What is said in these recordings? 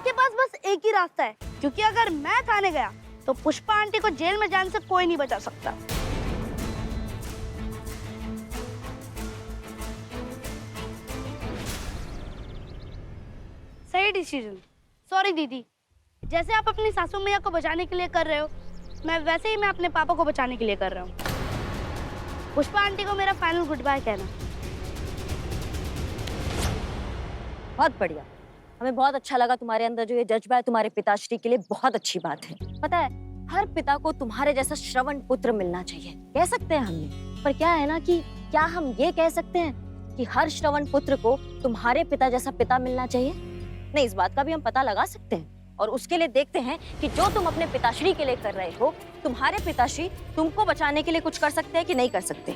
आपके पास बस एक ही रास्ता है, क्योंकि अगर मैं थाने गया तो पुष्पा आंटी को जेल में जाने से कोई नहीं बचा सकता। सही डिसीजन। सॉरी दीदी, जैसे आप अपनी सासू मैया को बचाने के लिए कर रहे हो, वैसे ही मैं अपने पापा को बचाने के लिए कर रहा हूँ। पुष्पा आंटी को मेरा फाइनल गुड बाय कहना। बहुत बढ़िया, हमें बहुत अच्छा लगा तुम्हारे अंदर जो ये जज्बा है तुम्हारे पिताश्री के लिए, बहुत अच्छी बात है। पता है, हर पिता को तुम्हारे जैसा श्रवण पुत्र मिलना चाहिए, कह सकते हैं हमने। पर क्या है ना कि क्या हम ये कह सकते हैं कि हर श्रवण पुत्र को तुम्हारे पिता जैसा पिता मिलना चाहिए? नहीं, इस बात का भी हम पता लगा सकते हैं और उसके लिए देखते हैं कि जो तुम अपने पिताश्री के लिए कर रहे हो, तुम्हारे पिताश्री तुमको बचाने के लिए कुछ कर सकते हैं कि नहीं कर सकते।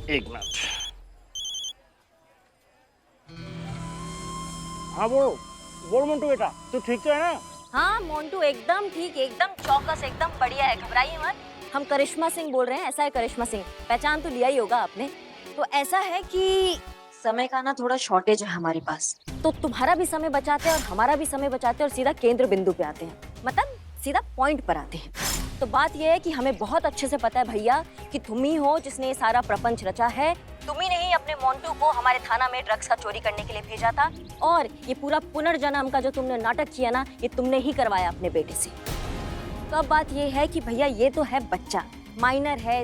एक मिनट। हाँ बोल मोन्टू बेटा, तू ठीक तो है ना? हाँ मोन्टू एकदम ठीक, एकदम चौकस, एकदम बढ़िया है, घबराइए मत। हम करिश्मा सिंह बोल रहे हैं। ऐसा है करिश्मा सिंह, पहचान तो लिया ही होगा आपने। तो ऐसा है कि समय का ना थोड़ा शॉर्टेज है हमारे पास, तो तुम्हारा भी समय बचाते हैं और हमारा भी समय बचाते हैं और सीधा केंद्र बिंदु पे आते हैं, मतलब सीधा पॉइंट पर आते हैं। तो बात यह है कि हमें बहुत अच्छे से पता है भैया कि तुम ही हो जिसने ये सारा प्रपंच रचा है। तुम ही नहीं अपने मोन्टू को हमारे थाना में ड्रग्स का चोरी करने के लिए भेजा था, और ये पूरा पुनर्जन्म का जो तुमने नाटक किया ना, ये तुमने ही करवाया अपने बेटे से। तो अब बात ये है कि भैया ये तो है बच्चा, माइनर है,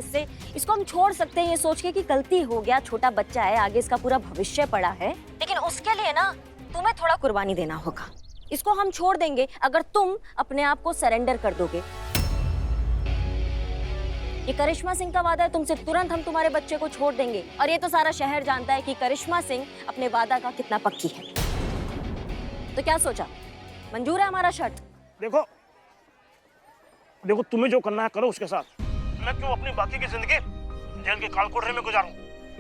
इसको हम छोड़ सकते हैं ये सोच के कि गलती हो गया, छोटा बच्चा है, आगे इसका पूरा भविष्य पड़ा है। लेकिन उसके लिए ना तुम्हें थोड़ा कुर्बानी देना होगा। इसको हम छोड़ देंगे अगर तुम अपने आप को सरेंडर कर दोगे। ये करिश्मा सिंह का वादा है तुमसे, तुरंत हम तुम्हारे बच्चे को छोड़ देंगे। और ये तो सारा शहर जानता है कि करिश्मा सिंह अपने वादा का कितना पक्की है। तो क्या सोचा, मंजूर है हमारा शर्त? देखो तुम्हें जो करना है करो उसके साथ। मैं क्यों अपनी बाकी की जिंदगी जेल के कालकोठरी में गुजारूं?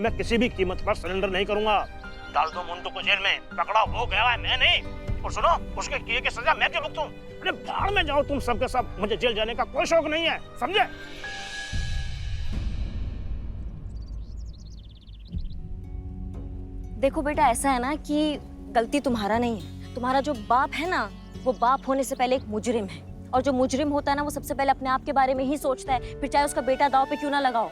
मैं किसी भी कीमत पर सरेंडर नहीं करूंगा। डाल दो मोन्टू को जेल में, पकड़ा हो गया है, मैं नहीं। और सुनो, उसके किए की सजा मैं क्यों भुगतूं? अरे भाड़ में जाओ तुम सबके सब, मुझे जेल जाने का कोई शौक नहीं है, समझे? देखो बेटा, ऐसा है ना कि गलती तुम्हारा नहीं है। तुम्हारा जो बाप है ना, वो बाप होने से पहले एक मुजरिम है, और जो मुजरिम होता है ना, वो सबसे पहले अपने आप के बारे में ही सोचता है, फिर चाहे उसका बेटा दांव पे क्यों ना लगाओ।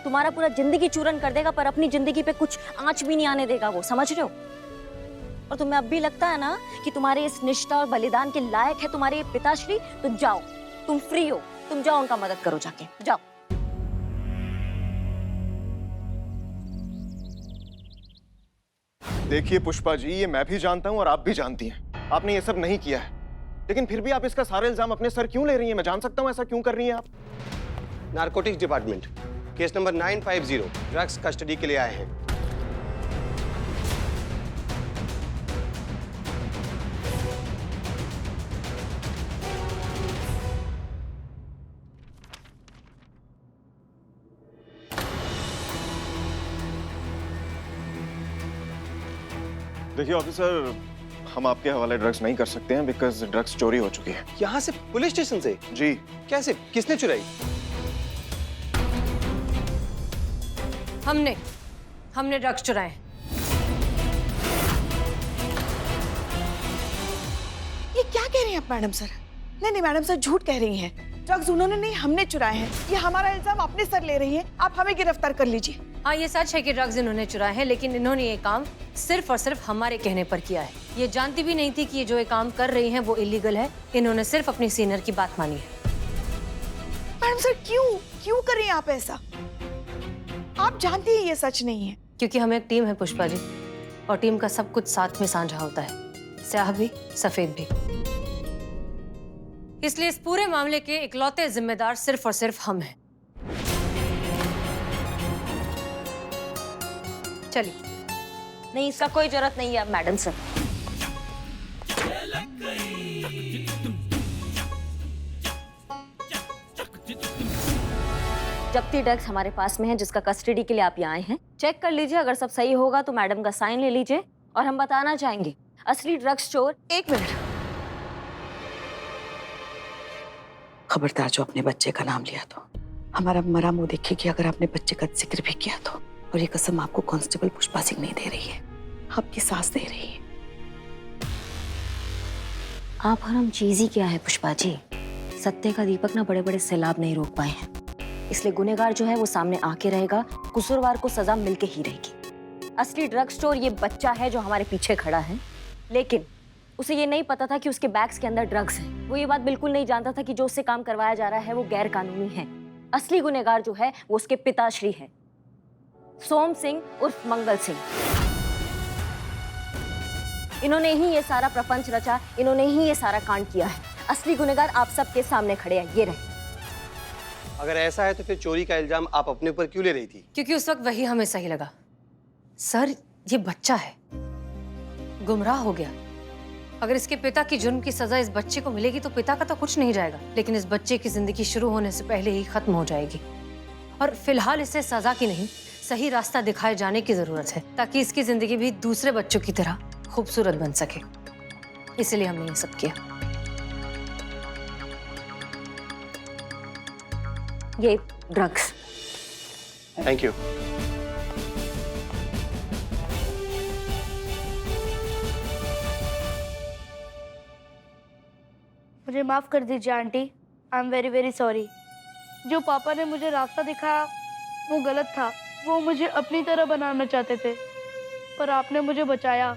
तुम्हारा पूरा जिंदगी चूरन कर देगा, पर अपनी जिंदगी पे कुछ आंच भी नहीं आने देगा वो, समझ रहे हो? और तुम्हें अब भी लगता है ना कि तुम्हारे इस निष्ठा और बलिदान के लायक है तुम्हारे पिताश्री, तो जाओ, तुम फ्री हो, तुम जाओ, उनका मदद करो, जाके जाओ। देखिए पुष्पा जी, ये मैं भी जानता हूं और आप भी जानती हैं, आपने ये सब नहीं किया है। लेकिन फिर भी आप इसका सारा इल्जाम अपने सर क्यों ले रही हैं? मैं जान सकता हूं ऐसा क्यों कर रही हैं आप? Narcotics department, case number 950, drugs custody के लिए आए हैं। देखिए ऑफिसर, हम आपके हवाले ड्रग्स नहीं कर सकते हैं बिकॉज ड्रग्स चोरी हो चुकी है। यहाँ से, पुलिस स्टेशन से? जी। कैसे, किसने चुराई? हमने ड्रग्स चुराए। ये क्या कह रही हैं आप मैडम सर? नहीं मैडम सर, झूठ कह रही हैं। ड्रग्स उन्होंने नहीं, हमने चुराए हैं। ये हमारा इल्जाम अपने सर ले रही हैं। आप हमें गिरफ्तार कर लीजिए। हाँ, ये सच है कि ड्रग्स इन्होंने चुराए हैं, लेकिन इन्होंने ये काम सिर्फ और सिर्फ हमारे कहने पर किया है। ये जानती भी नहीं थी कि ये जो ये काम कर रही हैं वो इलीगल है। इन्होंने सिर्फ अपनी सीनियर की बात मानी है। मैडम सर, क्यों कर रही हैं आप ऐसा? आप जानती हैं ये सच नहीं है। क्योंकि हम एक टीम है पुष्पा जी, और टीम का सब कुछ साथ में साझा होता है, स्याह भी सफेद भी। इसलिए इस पूरे मामले के इकलौते जिम्मेदार सिर्फ और सिर्फ हम हैं। चलिए। नहीं, इसका कोई जरूरत नहीं है मैडम सर। जब्ती ड्रग्स हमारे पास में है, जिसका कस्टडी के लिए आप यहाँ आए हैं। चेक कर लीजिए, अगर सब सही होगा तो मैडम का साइन ले लीजिए, और हम बताना चाहेंगे असली ड्रग्स चोर। एक मिनट, खबरदार जो अपने बच्चे का नाम लिया तो हमारा मरा मुंह देखिए। अगर आपने बच्चे का जिक्र भी किया तो, और ये कसम आपको कांस्टेबल पुष्पा सिंह नहीं दे रही है, आपकी सास दे रही है। हम चीज ही क्या है पुष्पा जी, सत्य का दीपक ना बड़े बड़े सैलाब नहीं रोक पाए हैं, इसलिए गुनहगार जो है वो सामने आके रहेगा, कसूरवार को सजा मिलके ही रहेगी। असली ड्रग स्टोर ये बच्चा है जो हमारे पीछे खड़ा है, लेकिन उसे ये नहीं पता था कि उसके बैग्स के अंदर ड्रग्स हैं। वो ये बात बिल्कुल नहीं जानता था कि जो उससे काम करवाया जा रहा है वो गैर कानूनी है। असली गुनहगार जो है वो उसके पिताश्री है, सोम सिंह उर्फ मंगल सिंह। इन्होंने ही ये सारा प्रपंच रचा, इन्होंने ही ये सारा कांड किया है। असली गुनहगार आप सबके सामने खड़े हैं, ये रहे। अगर ऐसा है तो फिर चोरी का इल्जाम आप अपने ऊपर क्यों ले रही थी? क्योंकि उस वक्त वही हमें सही लगा। सर, ये बच्चा है, गुमराह हो गया। अगर इसके पिता की जुर्म की सजा इस बच्चे को मिलेगी तो पिता का तो कुछ नहीं जाएगा, लेकिन इस बच्चे की जिंदगी शुरू होने से पहले ही खत्म हो जाएगी। और फिलहाल इसे सजा की नहीं, सही रास्ता दिखाए जाने की जरूरत है, ताकि इसकी जिंदगी भी दूसरे बच्चों की तरह खूबसूरत बन सके। इसलिए हमने ये सब किया। ये ड्रग्स। Thank you. मुझे माफ़ कर दीजिए aunty, I am very very sorry. जो पापा ने मुझे रास्ता दिखाया वो गलत था। वो मुझे अपनी तरह बनाना चाहते थे, पर आपने मुझे बचाया।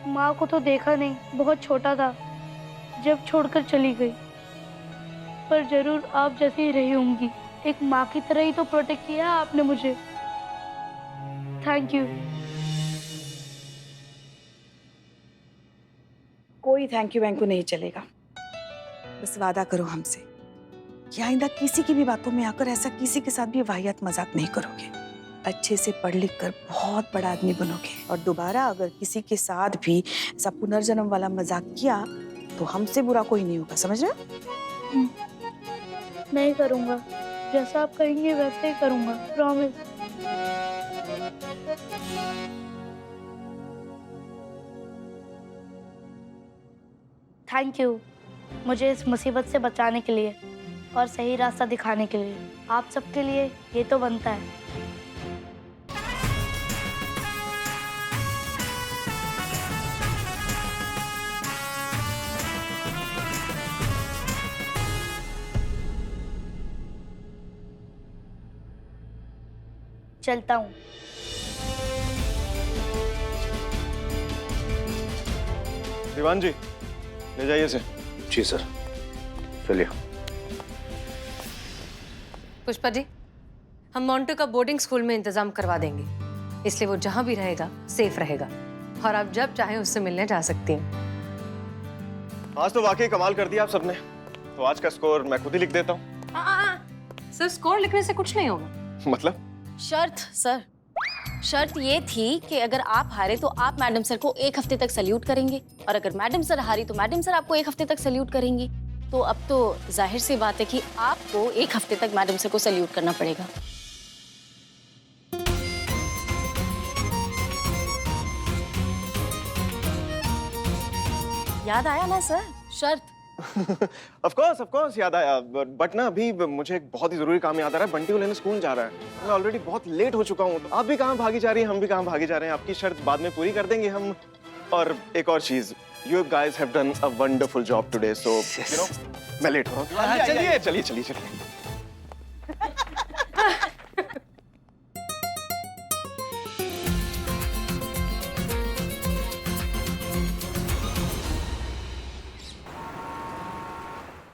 माँ को तो देखा नहीं, बहुत छोटा था जब छोड़कर चली गई, पर जरूर आप जैसी ही रही होंगी। एक माँ की तरह ही तो प्रोटेक्ट किया आपने मुझे। Thank you. कोई थैंक यू वैंक यू नहीं चलेगा। बस वादा करो हमसे कि आइंदा किसी की भी बातों में आकर ऐसा किसी के साथ भी वाहियात मजाक नहीं करोगे। अच्छे से पढ़ लिख कर बहुत बड़ा आदमी बनोगे, और दोबारा अगर किसी के साथ भी ऐसा पुनर्जन्म वाला मजाक किया तो हमसे बुरा कोई नहीं होगा, समझ रहे हो? नहीं करूँगा, जैसा आप कहेंगे वैसे ही करूँगा, प्रॉमिस। थैंक यू मुझे इस मुसीबत से बचाने के लिए और सही रास्ता दिखाने के लिए। आप सबके लिए ये तो बनता है। चलता हूँ। दीवान जी, ले जाइए इसे। जी सर, चलिए। पुष्पा जी, हम मोंटू का बोर्डिंग स्कूल में इंतजाम करवा देंगे, इसलिए वो जहां भी रहेगा सेफ रहेगा, और आप जब चाहें उससे मिलने जा सकती हैं। आज तो वाकई कमाल कर दिया आप सबने। तो आज का स्कोर मैं खुद ही लिख देता हूँ। सिर्फ स्कोर लिखने से कुछ नहीं होगा। मतलब? शर्त ये थी कि अगर आप हारे तो आप मैडम सर को 1 हफ्ते तक सल्यूट करेंगे, और अगर मैडम सर हारी तो मैडम सर आपको 1 हफ्ते तक सल्यूट करेंगी। तो अब तो जाहिर सी बात है कि आपको 1 हफ्ते तक मैडम सर को सल्यूट करना पड़ेगा। याद आया ना सर शर्त? ऑफ कोर्स याद आया, बट ना अभी मुझे एक बहुत ही जरूरी काम याद आ रहा है। बंटी को लेने स्कूल जा रहा है, मैं ऑलरेडी बहुत लेट हो चुका हूँ। आप भी कहाँ भागी जा रही हैं, हम भी कहाँ भागे जा रहे हैं। आपकी शर्त बाद में पूरी कर देंगे हम। और एक और चीज, you guys have done a wonderful job today, so you know मैं लेट हो रहा हूँ। चलिए।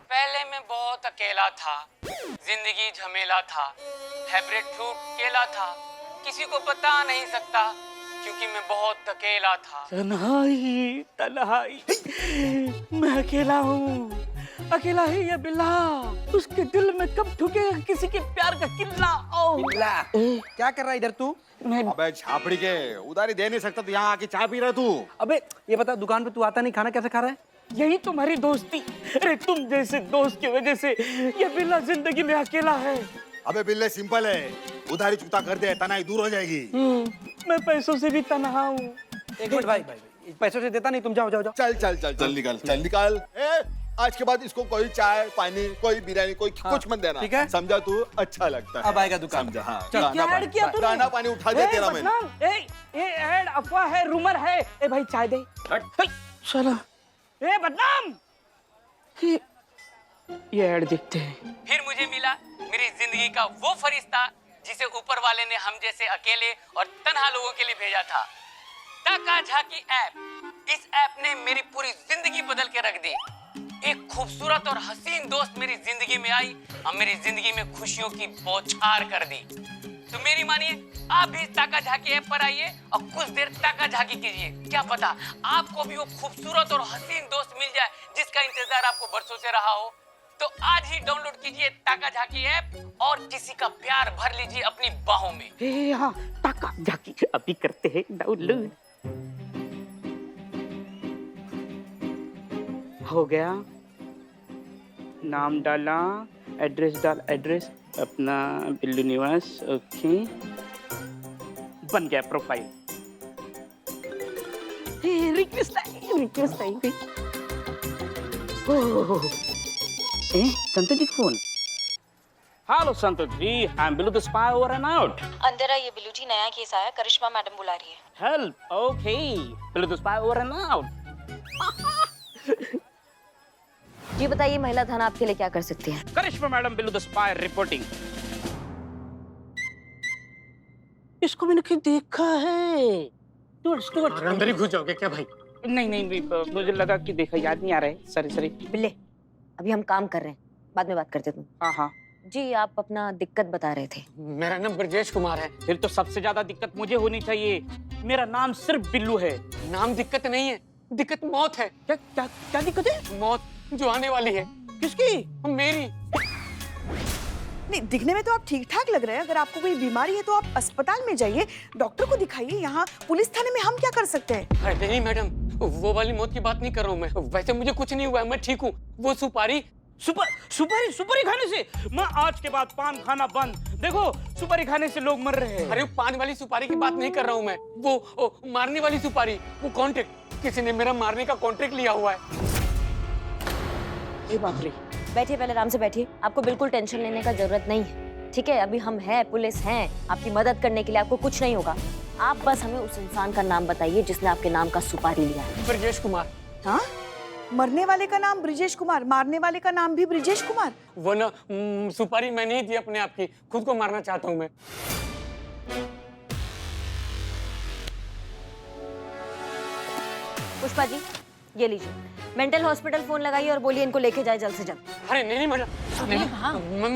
पहले मैं बहुत अकेला था, जिंदगी झमेला था, हाइब्रिड फ्रूट केला था, किसी को पता नहीं सकता क्योंकि मैं बहुत अकेला था। तन्हाई, मैं अकेला हूँ, अकेला है ये बिल्ला। उसके दिल में कब ठुकेगा किसी के प्यार का किल्ला। बिल्ला, क्या कर रहा है इधर तू? अबे छापड़ी के उधारी दे नहीं सकता तो यहाँ आके चाय पी रहा तू। अबे ये बता, दुकान पे तू आता नहीं, खाना कैसे खा रहा है? यही तुम्हारी दोस्ती। अरे तुम जैसे दोस्त की वजह से ये बिल्ला जिंदगी में अकेला है। अबे बिल्ले सिंपल है, उधारी चुकता कर दे, तनाई दूर हो जाएगी। मैं पैसों से भी तन्हा हूँ। एक मिनट भाई, पैसों से देता नहीं, तुम जाओ। चल निकाल। आज के बाद इसको कोई चाय पानी, कोई बिरयानी, कोई कुछ मत देना, ठीक है? समझा तू? अच्छा लगता है। अब आएगा दुकान। समझा? हाँ। क्या ऐड किया तूने? दाना पानी उठा दे तेरा मैंने। ये ऐड अफवाह है, रूमर है। ए भाई चाय दे। चलो ए बदनाम! ये ऐड देखते हैं। फिर मुझे मिला मेरी जिंदगी का वो फरिश्ता जिसे ऊपर वाले ने हम जैसे अकेले और तन्हा लोगों के लिए भेजा था। ताका झाकी ऐप। इस ऐप ने मेरी पूरी जिंदगी बदल के रख दी। एक खूबसूरत और हसीन दोस्त मेरी जिंदगी में आई और मेरी जिंदगी में खुशियों की बौछार कर दी। तो मेरी मानिए, आप भी ताका झाकी ऐप पर आइए और कुछ देर ताका झाकी कीजिए। क्या पता आपको भी वो खूबसूरत और हसीन दोस्त मिल जाए जिसका इंतजार आपको बरसों से रहा हो। तो आज ही डाउनलोड कीजिए ताका झाकी ऐप और किसी का प्यार भर लीजिए अपनी बाहों में। हाँ, ताका झाकी अभी करते हैं डाउनलोड। हो गया, नाम डाला, एड्रेस डाल, एड्रेस अपना बिल्लू निवास, ओके, बन गया प्रोफाइल। रिक्वेस्ट आई। Santosh ji phone. Hello Santosh ji, I am Billu the spy over and out. अंदर आइए बिल्लू जी, नया केस आया, करिश्मा मैडम बुला रही है। Help, okay, Billu the spy over and out. जी बताइए महिला थाना आपके लिए क्या कर सकती है? Karishma madam, Billu the spy reporting. इसको मैंने कहीं देखा है। अंदर ही घुस जाओगे क्या भाई? नहीं, मुझे लगा कि देखा, याद नहीं आ रहा है। सॉरी। बिल्ले, अभी हम काम कर रहे हैं, बाद में बात करते तुम। हाँ। जी आप अपना दिक्कत बता रहे थे। मेरा नाम ब्रजेश कुमार है। फिर तो सबसे ज्यादा दिक्कत मुझे होनी चाहिए। मेरा नाम सिर्फ बिल्लू है। नाम दिक्कत नहीं है, दिक्कत मौत है। क्या दिक्कत है? मौत जो आने वाली है। किसकी? मेरी। नहीं, दिखने में तो आप ठीक ठाक लग रहे हैं। अगर आपको कोई बीमारी है तो आप अस्पताल में जाइए, डॉक्टर को दिखाइए। यहाँ पुलिस थाने में हम क्या कर सकते हैं? अरे नहीं मैडम, वो वाली मौत की बात नहीं कर रहा हूँ मैं। वैसे मुझे कुछ नहीं हुआ है, मैं ठीक हूँ। वो सुपारी खाने से मैं आज के बाद पान खाना बंद। देखो, सुपारी खाने से लोग मर रहे हैं। अरे पान वाली सुपारी की बात नहीं कर रहा हूँ मैं, वो मारने वाली सुपारी, वो कॉन्ट्रैक्ट। किसी ने मेरा मारने का कॉन्ट्रैक्ट लिया हुआ है। ये बात रही। बैठिए, पहले आराम से बैठिए। आपको बिल्कुल टेंशन लेने का जरूरत नहीं है, ठीक है? अभी हम हैं, पुलिस हैं, आपकी मदद करने के लिए। आपको कुछ नहीं होगा। आप बस हमें उस इंसान का नाम बताइए जिसने आपके नाम का सुपारी लिया है। ब्रजेश कुमार। हाँ, मरने वाले का नाम ब्रिजेश कुमार, मारने वाले का नाम भी ब्रिजेश कुमार। वो ना सुपारी मैं नहीं दी अपने आप की, खुद को मारना चाहता हूँ मैं। पुष्पा जी, ये लीजिए, मेंटल हॉस्पिटल फोन लगाइए और बोलिए इनको लेके जाए जल्द से जल्द। अरे नहीं मैडम,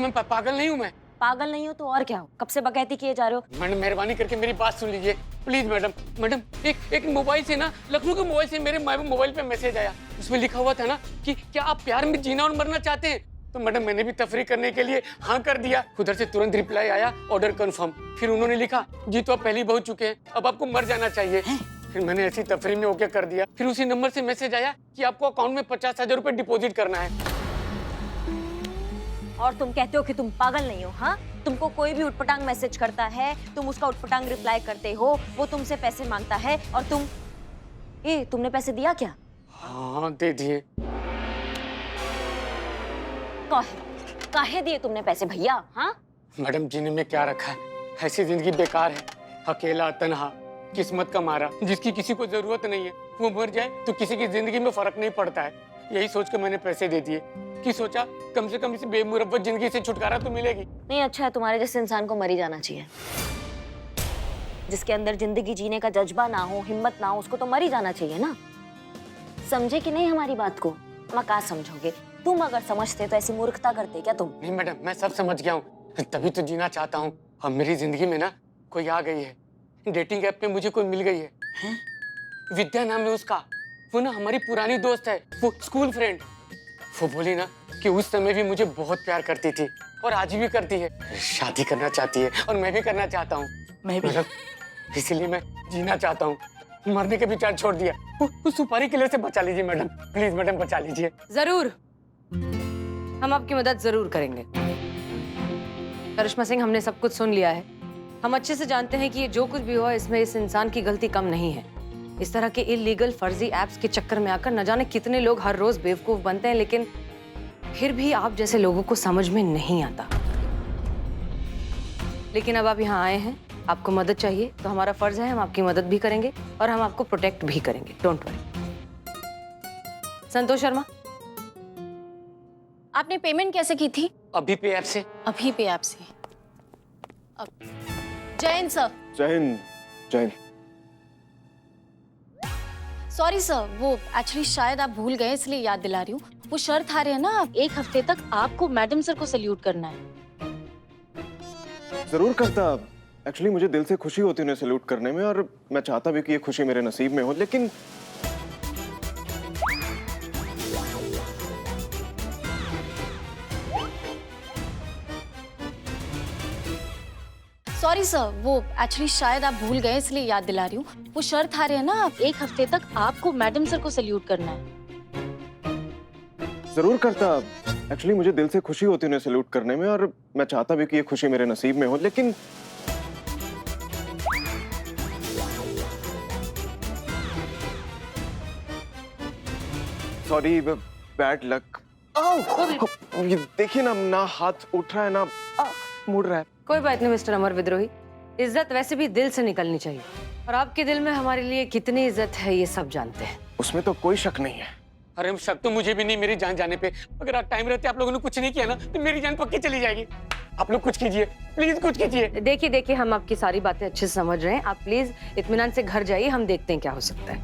मैं पागल नहीं हूँ। मैं पागल नहीं हो तो और क्या हो? कब से बकैती किए जा रहे हो? मैडम मेहरबानी करके मेरी बात सुन लीजिए प्लीज। मैडम एक मोबाइल से ना, लखनऊ के मोबाइल से मेरे मोबाइल पे मैसेज आया। उसमें लिखा हुआ था ना कि क्या आप प्यार में जीना और मरना चाहते हैं? तो मैडम मैंने भी तफरी करने के लिए हाँ कर दिया। उधर से तुरंत रिप्लाई आया, ऑर्डर कंफर्म। फिर उन्होंने लिखा, जी तो आप पहले ही बहुत चुके हैं, अब आपको मर जाना चाहिए। फिर मैंने ऐसी तफरी में ओके कर दिया। फिर उसी नंबर से मैसेज आया कि आपको अकाउंट में 50,000 रुपए डिपॉजिट करना है। और तुम कहते हो कि तुम पागल नहीं हो? हाँ, तुमको कोई भी उटपटांग मैसेज करता है, तुम उसका उटपटांग रिप्लाई करते हो, वो तुमसे पैसे मांगता है और तुमने पैसे दिया क्या? हाँ दे दिए। काहे दिए तुमने पैसे भैया? हाँ मैडम, जीने में क्या रखा है? ऐसी जिंदगी बेकार है, अकेला तन्हा, किस्मत का मारा। जिसकी किसी को जरूरत नहीं है वो मर जाए तो किसी की जिंदगी में फर्क नहीं पड़ता है। यही सोच के मैंने पैसे दे दिए कि सोचा कम से कम इस बेमुरब्बत जिंदगी से छुटकारा तो मिलेगी। नहीं, अच्छा है, तुम्हारे जैसे इंसान को मर ही जाना चाहिए। जिसके अंदर जिंदगी जीने का जज्बा ना हो, हिम्मत ना हो, उसको तो मर ही जाना चाहिए ना। समझे कि नहीं हमारी बात को? मका समझोगे? तुम अगर समझते तो ऐसी मूर्खता करते क्या तुम? नहीं मैडम, मैं सब समझ गया हूँ, तभी तो जीना चाहता हूँ। अब मेरी जिंदगी में ना कोई आ गई है, डेटिंग ऐप पे मुझे कोई मिल गई है। विद्या नाम है उसका। वो ना हमारी पुरानी दोस्त है, वो स्कूल फ्रेंड। वो बोली ना कि उस समय भी मुझे बहुत प्यार करती थी और आज भी करती है। शादी करना चाहती है और मैं भी करना चाहता हूँ। मैं भी। मैडम इसीलिए मैं जीना चाहता हूँ, मरने के विचार छोड़ दिया। उस सुपारी किलर से बचा लीजिए मैडम, प्लीज मैडम बचा लीजिए। जरूर, हम आपकी मदद जरूर करेंगे। करिश्मा सिंह, हमने सब कुछ सुन लिया है। हम अच्छे से जानते हैं कि ये जो कुछ भी हुआ इसमें इस इंसान की गलती कम नहीं है। इस तरह के इलीगल फर्जी एप्स के चक्कर में आकर न जाने कितने लोग हर रोज बेवकूफ बनते हैं, लेकिन फिर भी आप जैसे लोगों को समझ में नहीं आता। लेकिन अब आप यहाँ आए हैं, आपको मदद चाहिए, तो हमारा फर्ज है हम आपकी मदद भी करेंगे और हम आपको प्रोटेक्ट भी करेंगे। Don't worry. संतोष शर्मा, आपने पेमेंट कैसे की थी? अभी पे ऐप से। अभी पे ऐप से। Jain sir. Jain Jain sorry sir, वो एक्चुअली शायद आप भूल गए इसलिए याद दिला रही हूँ। वो शर्त आ रही है ना, 1 हफ्ते तक आपको मैडम सर को सल्यूट करना है। जरूर करता। एक्चुअली मुझे दिल से खुशी होती उन्हें सैल्यूट करने में, और मैं चाहता भी कि ये खुशी मेरे नसीब में हो, लेकिन सॉरी सर, वो एक्चुअली शायद आप भूल गए इसलिए याद दिला रही हूँ। वो शर्त आ रही है ना, 1 हफ्ते तक आपको मैडम सर को सल्यूट करना है। जरूर करता। एक्चुअली मुझे दिल से खुशी होती उन्हें सैल्यूट करने में, और मैं चाहता भी कि ये खुशी मेरे नसीब में हो, लेकिन सॉरी, बैड लक। ये देखिए ना हाथ उठ रहा है ना मुड़ रहा है। कोई बात नहीं मिस्टर अमर विद्रोही, इज्जत वैसे भी दिल से निकलनी चाहिए, और आपके दिल में हमारे लिए कितनी इज्जत है ये सब जानते हैं। उसमें तो कोई शक नहीं है। अरे शक तो मुझे भी नहीं, मेरी जान जाने पे। अगर आप टाइम रहते आप लोगों ने कुछ नहीं किया ना तो मेरी जान पक्की चली जाएगी। आप लोग कुछ कीजिए, प्लीज कुछ कीजिए। देखिए हम आपकी सारी बातें अच्छे से समझ रहे हैं। आप प्लीज इत्मीनान से घर जाइए, हम देखते हैं क्या हो सकता है।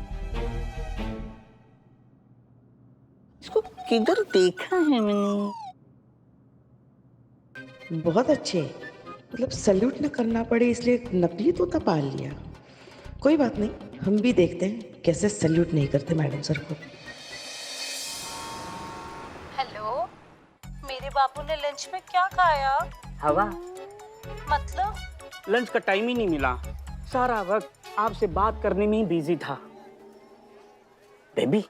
इसको किधर देखा है मैंने? बहुत अच्छे, मतलब सल्यूट न करना पड़े इसलिए नकली तोता पाल लिया। कोई बात नहीं, हम भी देखते हैं कैसे सल्यूट नहीं करते मैडम सर को। हेलो, मेरे बाबू ने लंच में क्या खाया? हवा। मतलब? लंच का टाइम ही नहीं मिला, सारा वक्त आपसे बात करने में ही बिजी था। बेबी,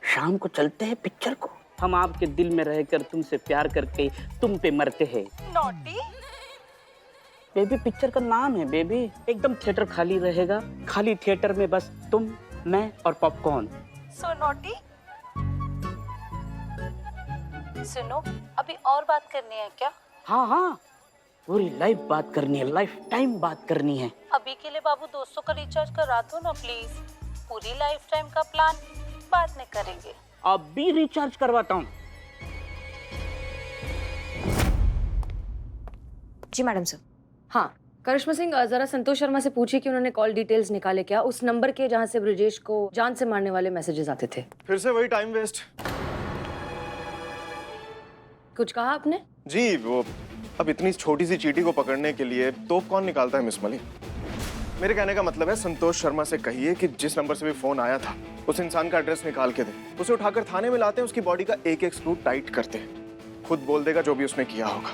शाम को चलते हैं पिक्चर को। हम आपके दिल में रहकर तुमसे प्यार करके तुम पे मरते हैं। नॉटी? बेबी, पिक्चर का नाम है बेबी। एकदम थिएटर खाली रहेगा, खाली थिएटर में बस तुम, मैं और पॉपकॉर्न। सो नॉटी? सुनो, अभी और बात करनी है क्या? हाँ, पूरी लाइफ बात करनी है, लाइफ टाइम बात करनी है। अभी के लिए बाबू 200 का रिचार्ज करा दो ना प्लीज। पूरी लाइफ टाइम का प्लान बाद में करेंगे। अभी रिचार्ज करवाता हूँ। जी मैडम सर। हाँ, करिश्मा सिंह, जरा संतोष शर्मा से पूछिए कि उन्होंने कॉल डिटेल्स निकाले क्या, उस नंबर के जहाँ से ब्रिजेश को जान से मारने वाले मैसेजेस आते थे। फिर से वही टाइम वेस्ट। कुछ कहा आपने? जी, वो अब इतनी छोटी सी चींटी को पकड़ने के लिए तोप कौन निकालता है मिस मलिक? मेरे कहने का मतलब है संतोष शर्मा से कहिए कि जिस नंबर से भी फोन आया था उस इंसान का एड्रेस निकाल के दे। उसे उठाकर थाने में लाते हैं, उसकी बॉडी का एक एक स्क्रू टाइट करते हैं। खुद बोल देगा जो भी उसने किया होगा।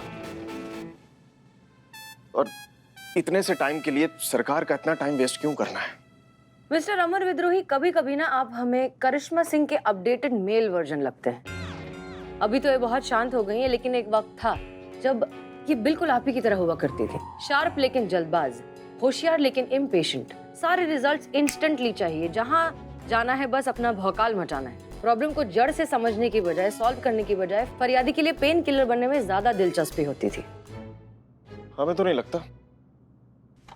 और इतने से टाइम के लिए सरकार का इतना टाइम वेस्ट क्यों करना है? मिस्टर अमर विद्रोही, कभी कभी ना आप हमें करिश्मा सिंह के अपडेटेड मेल वर्जन लगते हैं। अभी तो ये बहुत शांत हो गई है, लेकिन एक वक्त था जब ये बिल्कुल आप ही की तरह हुआ करती थी। शार्प लेकिन जल्दबाज, होशियार लेकिन इम्पेशेंट, सारे रिजल्ट्स इंस्टेंटली चाहिए, जहां जाना है बस अपना भौकाल मचाना है। प्रॉब्लम को जड़ से समझने की बजाय, सॉल्व करने की बजाय फरियादी के लिए पेन किलर बनने में ज्यादा दिलचस्पी होती थी। हमें तो नहीं लगता।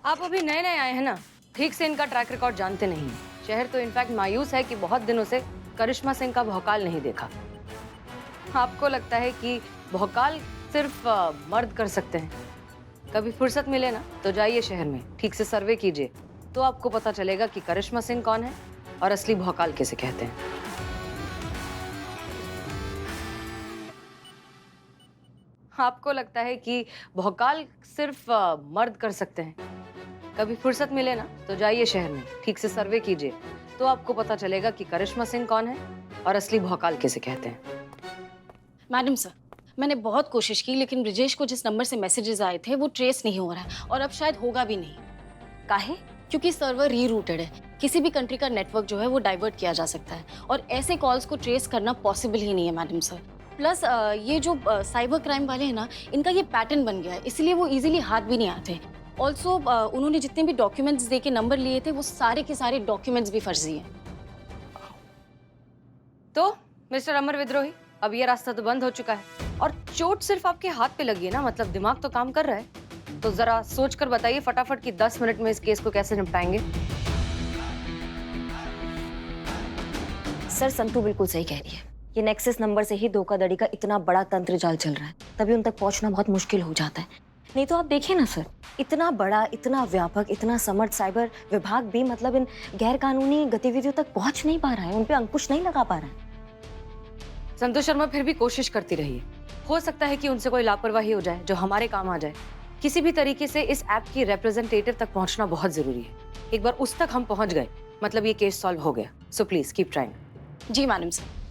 आप अभी नए नए आए हैं ना, ठीक से इनका ट्रैक रिकॉर्ड जानते नहीं हैं। शहर तो इनफैक्ट मायूस है कि बहुत दिनों से करिश्मा सिंह का भौकाल नहीं देखा। आपको लगता है कि भौकाल सिर्फ मर्द कर सकते हैं? कभी फुर्सत मिले ना तो जाइए शहर में, ठीक से सर्वे कीजिए, तो आपको पता चलेगा कि करिश्मा सिंह कौन है और असली भौकाल किसे कहते हैं। आपको लगता है कि भौकाल सिर्फ मर्द कर सकते हैं? कभी फुर्सत मिले ना तो जाइए शहर में, ठीक से सर्वे कीजिए, तो आपको पता चलेगा कि करिश्मा सिंह कौन है और असली भौकाल किसे कहते हैं। मैडम सर, मैंने बहुत कोशिश की, लेकिन ब्रिजेश को जिस नंबर से मैसेजेस आए थे वो ट्रेस नहीं हो रहा है, और अब शायद होगा भी नहीं। काहे? क्योंकि सर्वर रीरूटेड है। किसी भी कंट्री का नेटवर्क जो है वो डाइवर्ट किया जा सकता है, और ऐसे कॉल्स को ट्रेस करना पॉसिबल ही नहीं है मैडम सर। प्लस ये जो साइबर क्राइम वाले हैं ना, इनका ये पैटर्न बन गया है, इसलिए वो इजीली हाथ भी नहीं आते। ऑल्सो उन्होंने जितने भी डॉक्यूमेंट्स दे के नंबर लिए थे वो सारे के सारे डॉक्यूमेंट्स भी फर्जी हैं। तो मिस्टर अमर विद्रोही, अब ये रास्ता तो बंद हो चुका है, और चोट सिर्फ आपके हाथ पे लगी है ना, मतलब दिमाग तो काम कर रहा है। तो जरा सोच कर बताइए फटाफट कि 10 मिनट में इस केस को कैसे निपटाएंगे। सर संतू बिल्कुल सही कह रही है। ये नेक्सस नंबर से ही धोखाधड़ी का इतना बड़ा तंत्र जाल चल रहा है, तभी उन तक पहुंचना बहुत मुश्किल हो जाता है। नहीं तो आप देखिए ना सर, इतना बड़ा, इतना व्यापक, इतना समर्थ साइबर विभाग भी मतलब इन गैर कानूनी गतिविधियों तक पहुंच नहीं पा रहा है, उन पे अंकुश नहीं लगा पा रहा है। संतोष शर्मा फिर भी कोशिश करती रहिए, हो सकता है कि उनसे कोई लापरवाही हो जाए जो हमारे काम आ जाए। किसी भी तरीके से इस ऐप की रिप्रेजेंटेटिव तक पहुंचना बहुत जरूरी है। एक बार उस तक हम पहुंच गए मतलब ये केस सॉल्व हो गया। So please keep trying. जी मैडम सर।